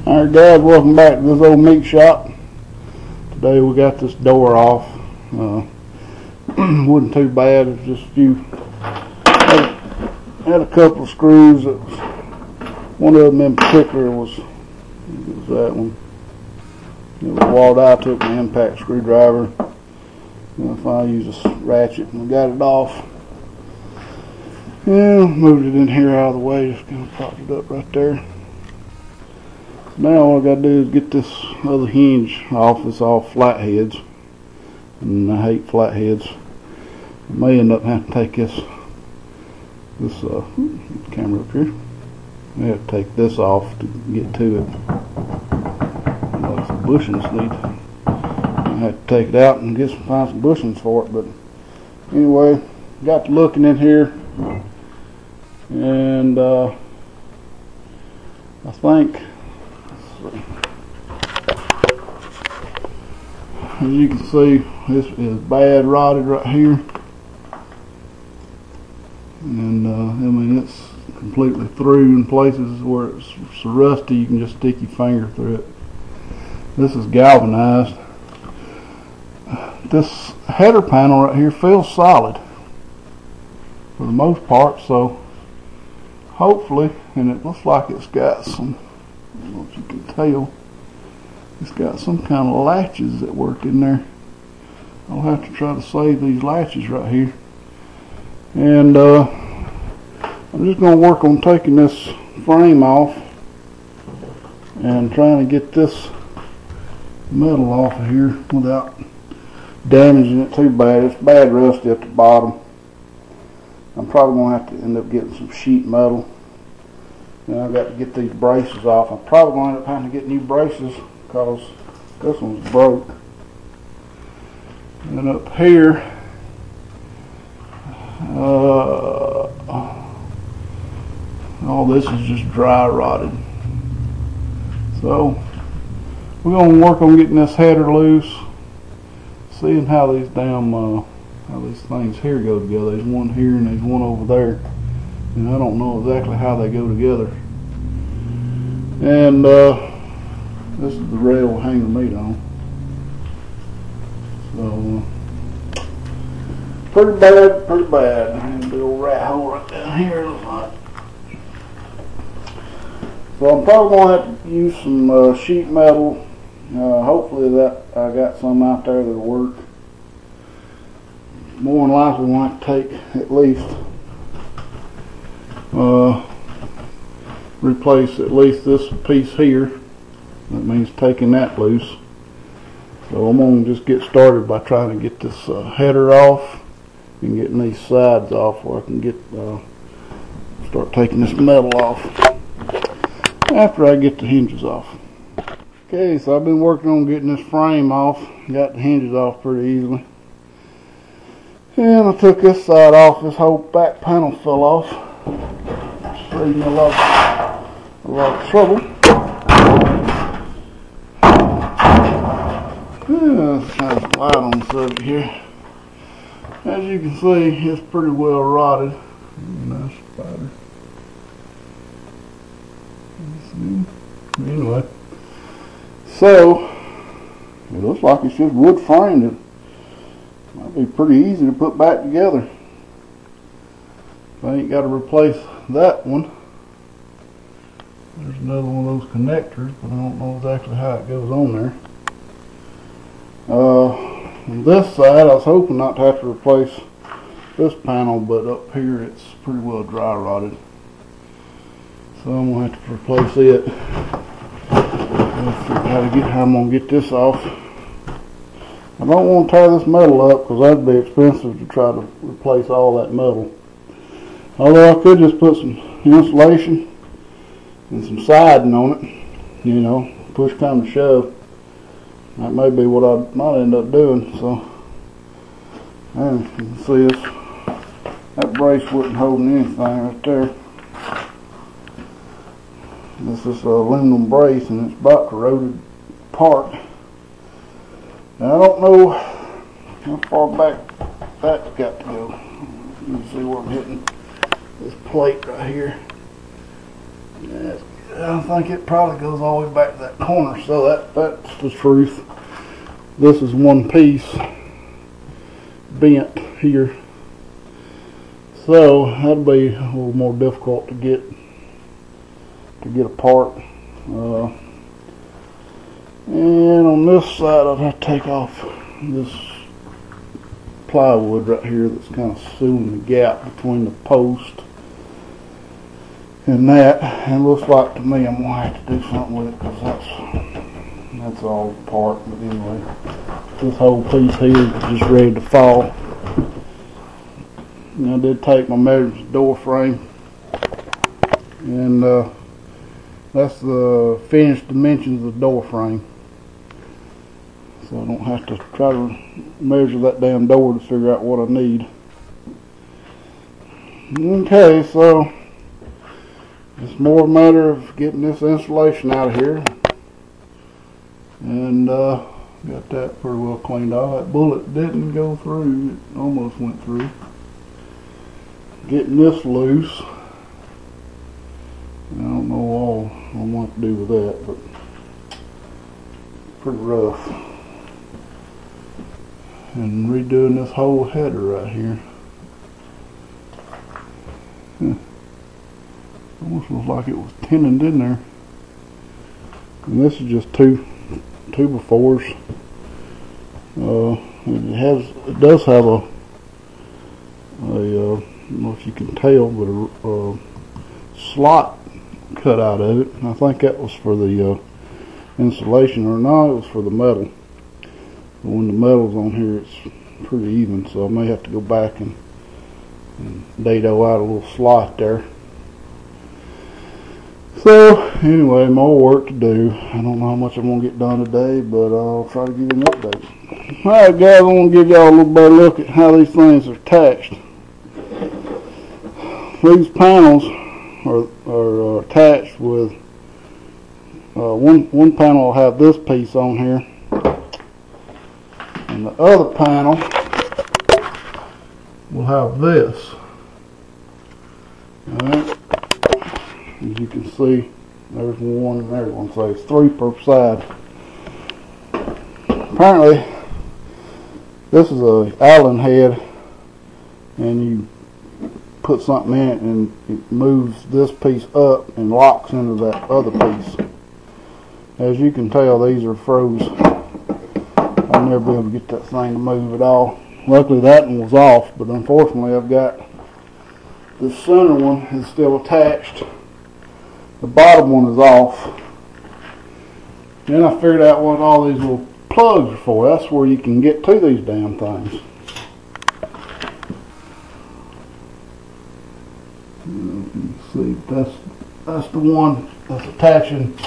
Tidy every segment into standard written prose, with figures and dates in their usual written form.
Alright guys, welcome back to this old meat shop. Today we got this door off. Wasn't too bad, it's just a few. Had a couple of screws. One of them in particular was that one. It was walled out. I took my impact screwdriver. And I finally used a ratchet and we got it off. Yeah, moved it in here out of the way, just kind of propped it up right there. Now all I gotta do is get this other hinge off. It's all flatheads, and I hate flatheads. I may end up having to take this camera up here. I have to take this off to get to it. Some bushings need. I have to take it out and find some bushings for it. But anyway, got to looking in here, and I think. As you can see, this is bad rotted right here, and I mean it's completely through in places where it's so rusty you can just stick your finger through it. This is galvanized. This header panel right here feels solid for the most part, so hopefully, and it looks like it's got some, I don't know if you can tell, it's got some kind of latches that work in there. I'll have to try to save these latches right here. And I'm just going to work on taking this frame off and trying to get this metal off of here without damaging it too bad. It's bad rusty at the bottom. I'm probably going to have to end up getting some sheet metal. Now I've got to get these braces off. I'm probably going to end up having to get new braces because this one's broke. And up here, all this is just dry rotted. So we're going to work on getting this header loose, seeing how these damn how these things here go together. There's one here and there's one over there, and I don't know exactly how they go together. And this is the rail we'll hang the meat on. So pretty bad. And a big old rat hole right down here, looks like. So I'm probably going to have to use some sheet metal. Hopefully that I got some out there that'll work. More than likely we'll have to take at least replace at least this piece here. That means taking that loose. So I'm going to just get started by trying to get this header off and getting these sides off where I can get start taking this metal off after I get the hinges off. Okay, so I've been working on getting this frame off. Got the hinges off pretty easily. And I took this side off. This whole back panel fell off. Saved me a lot of trouble. Let's shine some light on the subject here. As you can see, it's pretty well rotted. Nice spider. Anyway, so it looks like it's just wood framed. It might be pretty easy to put back together. I ain't got to replace that one. There's another one of those connectors, but I don't know exactly how it goes on there. On this side, I was hoping not to have to replace this panel, but up here it's pretty well dry rotted. So I'm going to have to replace it. Let's figure out how I'm going to get this off. I don't want to tear this metal up because that'd be expensive to try to replace all that metal. Although I could just put some insulation and some siding on it, you know, push come to shove. That may be what I might end up doing. So, and you can see this, that brace wasn't holding anything right there. This is an aluminum brace and it's about corroded apart. Now I don't know how far back that's got to go. You can see where I'm hitting this plate right here. Yeah, I think it probably goes all the way back to that corner, so that's the truth. This is one piece bent here, so that'll be a little more difficult to get apart. And on this side I'd have to take off this plywood right here that's kind of sealing the gap between the post and that. And it looks like to me I'm going to have to do something with it because that's all apart. But anyway, this whole piece here is just ready to fall. And I did take my measurements of the door frame, and that's the finished dimensions of the door frame. So I don't have to try to measure that damn door to figure out what I need. Okay, so it's more a matter of getting this insulation out of here. And got that pretty well cleaned off. That bullet didn't go through, it almost went through. Getting this loose. I don't know all I want to do with that, but pretty rough. And redoing this whole header right here. Almost looks like it was tinted in there. And this is just two befores. It does have a I don't know if you can tell, but a slot cut out of it. I think that was for the insulation, or no, it was for the metal. But when the metal's on here, it's pretty even, so I may have to go back and dado out a little slot there. So anyway, more work to do. I don't know how much I'm going to get done today, but I'll try to give you an update. Alright guys, I want to give y'all a little better look at how these things are attached. These panels are attached with one panel will have this piece on here, and the other panel will have this. Alright, as you can see, there's one and there's one, so it's 3 per side. Apparently this is a Allen head, and you put something in it and it moves this piece up and locks into that other piece. As you can tell, these are froze. I'll never be able to get that thing to move at all. Luckily that one was off, but unfortunately I've got the center one is still attached. The bottom one is off. Then I figured out what all these little plugs are for. That's where you can get to these damn things. You can see that's the one that's attaching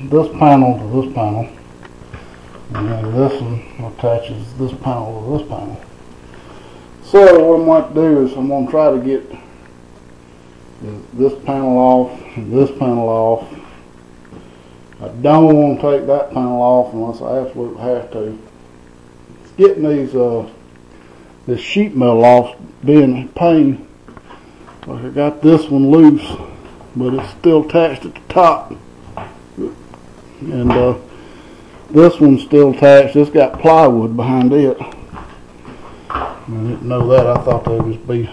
this panel to this panel, and then this one attaches this panel to this panel. So what I'm going to do is I'm going to try to get this panel off and this panel off. I don't want to take that panel off unless I absolutely have to. Getting these this sheet metal off being a pain. Like I got this one loose, but it's still attached at the top, and this one's still attached. It's got plywood behind it. I didn't know that. I thought there would just be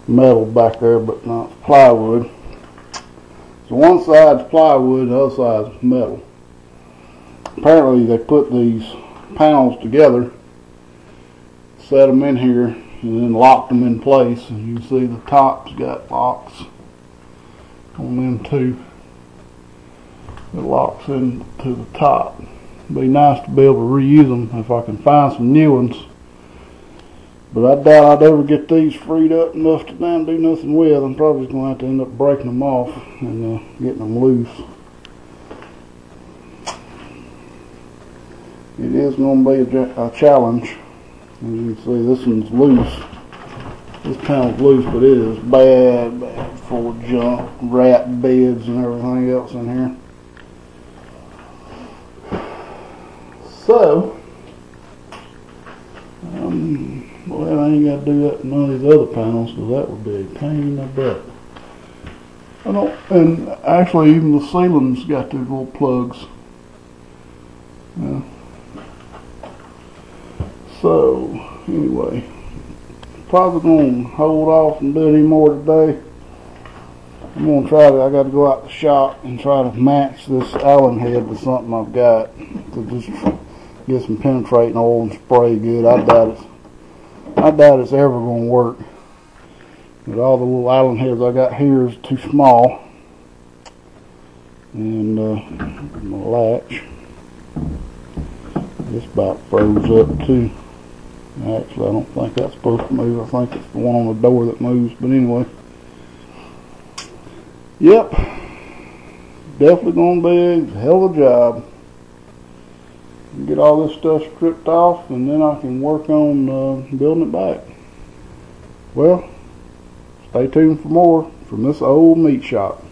metal back there, but not plywood. So one side's plywood, the other side's metal. Apparently they put these panels together, set them in here, and then locked them in place. And you can see the top's got locks on them too. It locks into the top. It'd be nice to be able to reuse them if I can find some new ones. But I doubt I'd ever get these freed up enough to do nothing with. I'm probably just going to have to end up breaking them off and getting them loose. It is going to be a challenge. As you can see, this one's loose. This panel's loose, but it is bad full of junk, rat beds and everything else in here. So, well, I ain't got to do that to none of these other panels, because that would be a pain in the butt. I don't, and actually even the ceiling's got these little plugs. Yeah. So anyway, probably gonna hold off and do any more today. I'm gonna try to. I got to go out to the shop and try to match this Allen head with something I've got to just get some penetrating oil and spray good. I doubt it's ever gonna work. But all the little Allen heads I got here is too small, and my latch this about froze up too. Actually, I don't think that's supposed to move. I think it's the one on the door that moves. But anyway, yep, definitely gonna be a hell of a job. Get all this stuff stripped off, and then I can work on building it back. Well, stay tuned for more from this old meat shop.